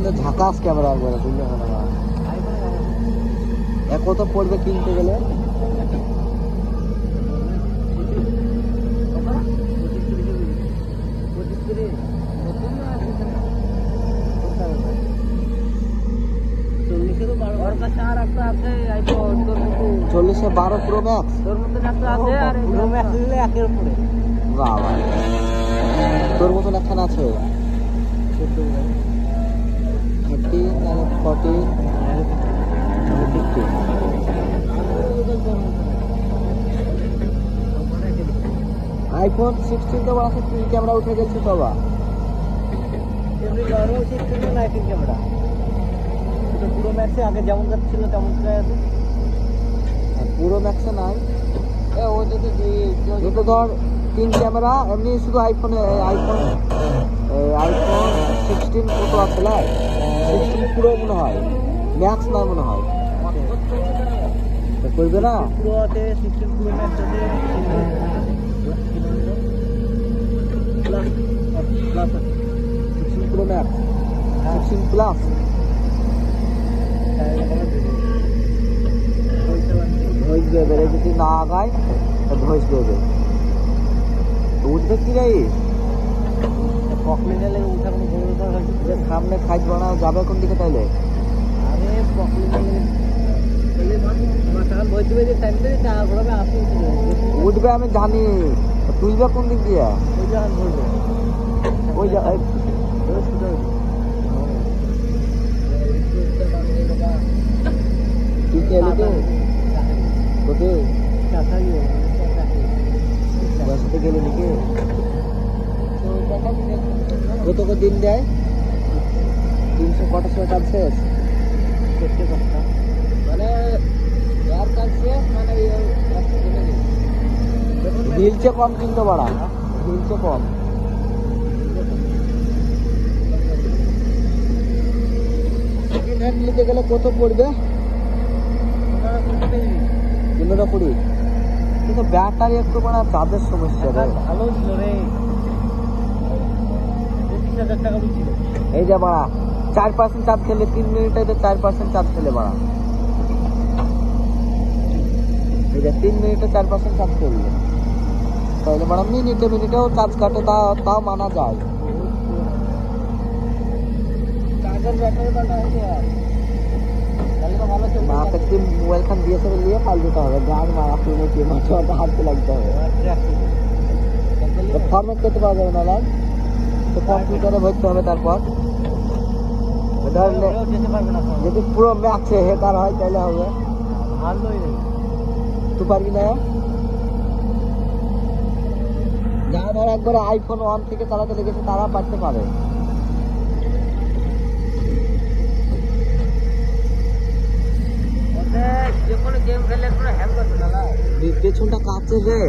কিন্তু ঝাকাস ক্যামেরা একবারে বুঝলে না কত পড়বে কিনতে গেলে? চল্লিশে 12 প্রো ম্যাক্স তোর মতন একটা আছে আর প্রো ম্যাক্স দিলে একের উপরে বাবা তোর মতন একটা আছে 13 আর 14 iPhone 16 তো বাসে তিন ক্যামেরা উঠে গেছে বাবা এমনি বড় 16 না তিন ক্যামেরা এটা পুরো ম্যাক্সে আগে যেমন ছিল তেমন আছে পুরো ম্যাক্সে নাই এ ও যদি এটা ধর তিন ক্যামেরা এমনি শুধু আইফোন 16 কত আছে না 16 পুরো মনে হয় ম্যাক্স না মনে হয় করবে না পুরো আছে 16 পুরো ম্যাক্স আছে plus 16 pro max 16 plus voice দেবে যদি না আগায় ভয়েস দেবে উঠবে কি রে পকলিনে লেগে উঠা কোনো বড় যে সামনে খাইজ বানা যাবে কোন দিকে তাইলে আরে পকলিনে ভয় দেবে যে টাইম দেবে টাকা ঘোরাবে আপনি উঠবে আমি জানি তুলবে কোন দিক দিয়ে ওই জায়গা ধরবে ওই জায়গায় ঠিক আছে তো কোথায় বসতে গেলে নাকি কত কত দিন দেয় 300 কটার সময় কাজ শেষ মানে কাজ শেষ মানে দিলছে কম কিন্তু বাড়া দিলছে কম সেকেন্ড হ্যান্ড নিতে গেলে কত পড়বে 15-20 কিন্তু ব্যাটারি একটু মানে চার্জের সমস্যা ভালো ছিল রে 30,000 টাকা ছিল এই যে বাড়া 4% চার্জ খেলে 3 মিনিটে 4% চার্জ খেলে বাড়া এই যে 3 মিনিটে 4% চার্জ খেললে তাহলে বাড়া মিনিটেও চার্জ কাটে তাও মানা যায় চার্জার ব্যাটারি পাল্টা হয়েছে মোবাইল খান দিয়ে সব নিয়ে পাল দিতে হবে গান মারা শুনে কি মাথা হাঁটতে লাগতে হবে ফরম্যাট করতে পারা যাবে না লাল তো কম্পিউটারে ভরতে হবে তারপর যদি পুরো ম্যাক্সে হেকার হয় তাহলে হবে তুই পারবি না যারা ধর একবারে iPhone 1 থেকে চালাতে লেগেছে তারা পারতে পারে যে কোনো গেম খেললে পুরো হ্যাং করছে না পেছনটা কাছে রে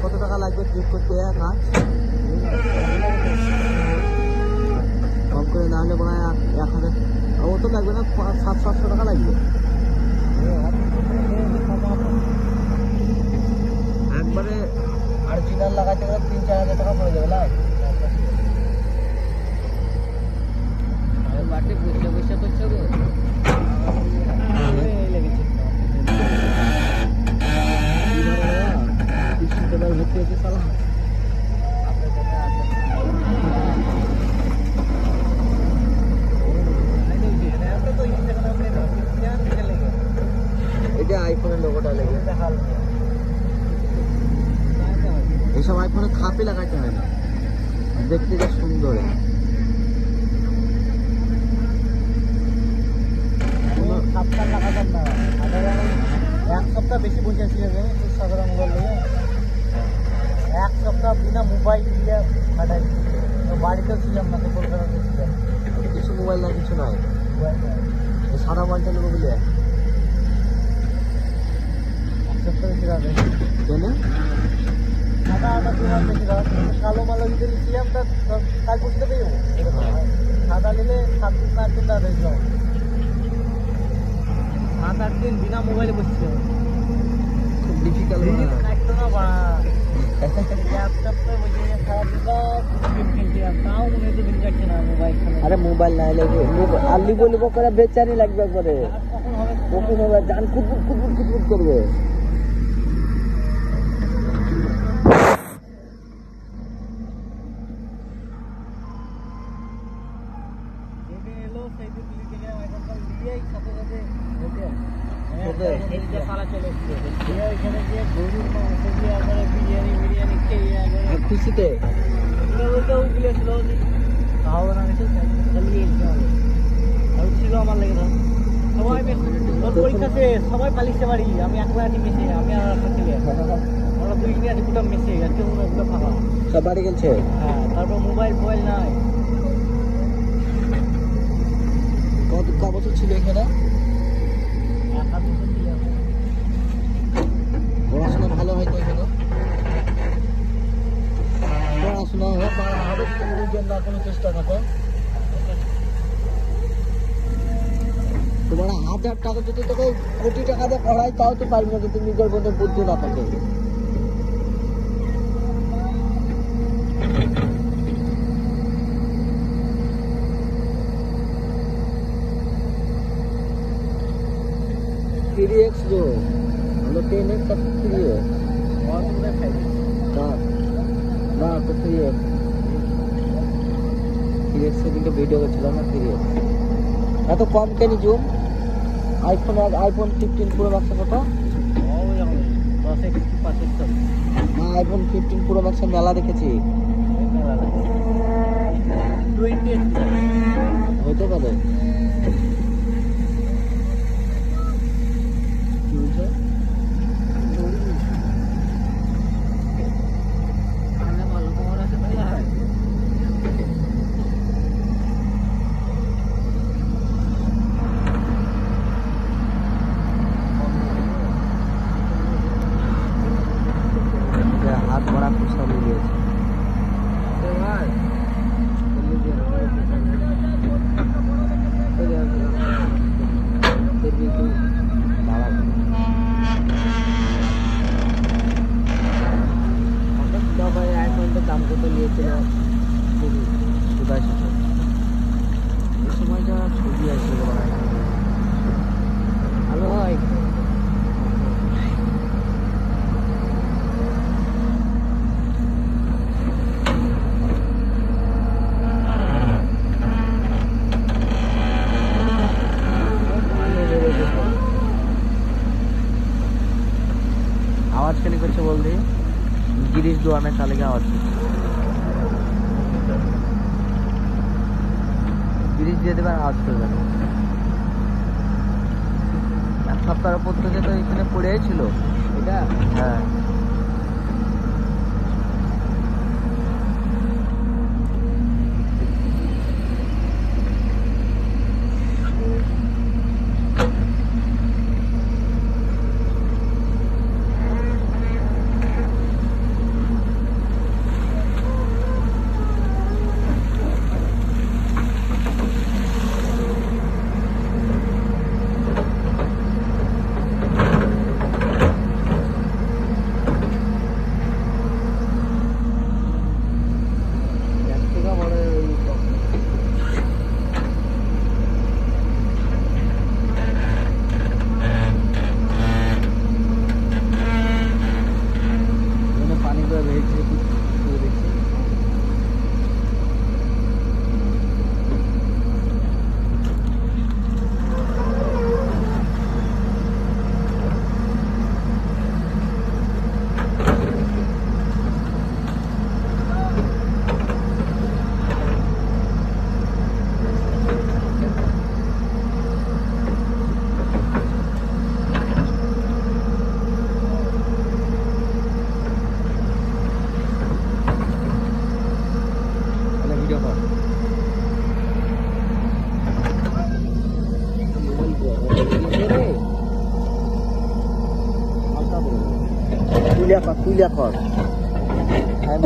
কত টাকা লাগবে ক্লিক করতে কাজ কম করে না হলে মনে হয় 1000 ও তো লাগবে না 700-800 টাকা লাগবে একবারে অরিজিনাল লাগাইতে গেলে 3-4 হাজার টাকা পড়ে যাবে না বাটে বসে করছে গো লেগেছে ভর্তি হচ্ছে সালা এটা আইফোনের লোগোটা লেগে এইসব আইফোনে খাপে লাগাইতে হয় না দেখতে যা সুন্দর এক সপ্তাহ বেশি বসেছিল সাধারণ মোবাইল এক সপ্তাহ বিনা মোবাইল দিয়ে কাটাই বাড়িতেও ছিলাম না তো কলকাতাতে ছিলাম কিছু মোবাইল না কিছু নয় সাদা মোবাইলটা নেবো বলে এক সপ্তাহ বেশি রাখবে কেন সাদা মোবাইল বেশি রাখবে কালো মালো যদি নিয়েছিলাম তা কাল বুঝতে পেয়ে যাবো সাদা নিলে 7 দিন 8 দিন দাঁড়িয়ে যাও 7-8 দিন বিনা মোবাইলে বসছে খুব ডিফিকাল্ট কাটতো না আরে মোবাইল না এলে আল্লি বলিব করে বেচারি লাগবে একবারে কখন হবে জান কুটকুট কুটকুট কুটকুট করবে খুশিতে আমার লেগে সবাই পরীক্ষাতে সবাই পালিশতে পারি আমি একলা আছি মেসে আমি আর একটা ছেলে আমরা দুইজনে আছি গোটা মেসে আর কেউ গোটা ফাঁকা সব বাড়ি গেছে হ্যাঁ তারপর মোবাইল নাই কত বছর ছিল এখানে পড়াশোনা ভালো হয়তো এখানে পড়াশোনা হবে কোনো চেষ্টা করো তোমার 1000 টাকা যদি তোকে কোটি টাকা দিয়ে পড়াই তাও তো পারবি না কিন্তু নিজের মধ্যে বুদ্ধি না থাকে जो हम लोग 10x सब 3x और तुमने 5x ना तो 3x से दिन वीडियो को चला ना 3x এত কম কেন জুম আইফোন 15 প্রো ম্যাক্স কত আইফোন 15 প্রো ম্যাক্স মেলা দেখেছি হয়তো পারে हाथ बड़ा खुश मिले आईफोन दाम कत लिए समय छवि ভালো হয় आवाज के कुछ बोल दी गिरीश दुआने चले गया आवाज गिरीश দিয়ে দেবে আওয়াজ করবে এক সপ্তাহ পর থেকে তো এখানে পড়েই ছিল এটা হ্যাঁ Kuliah kor. Ayam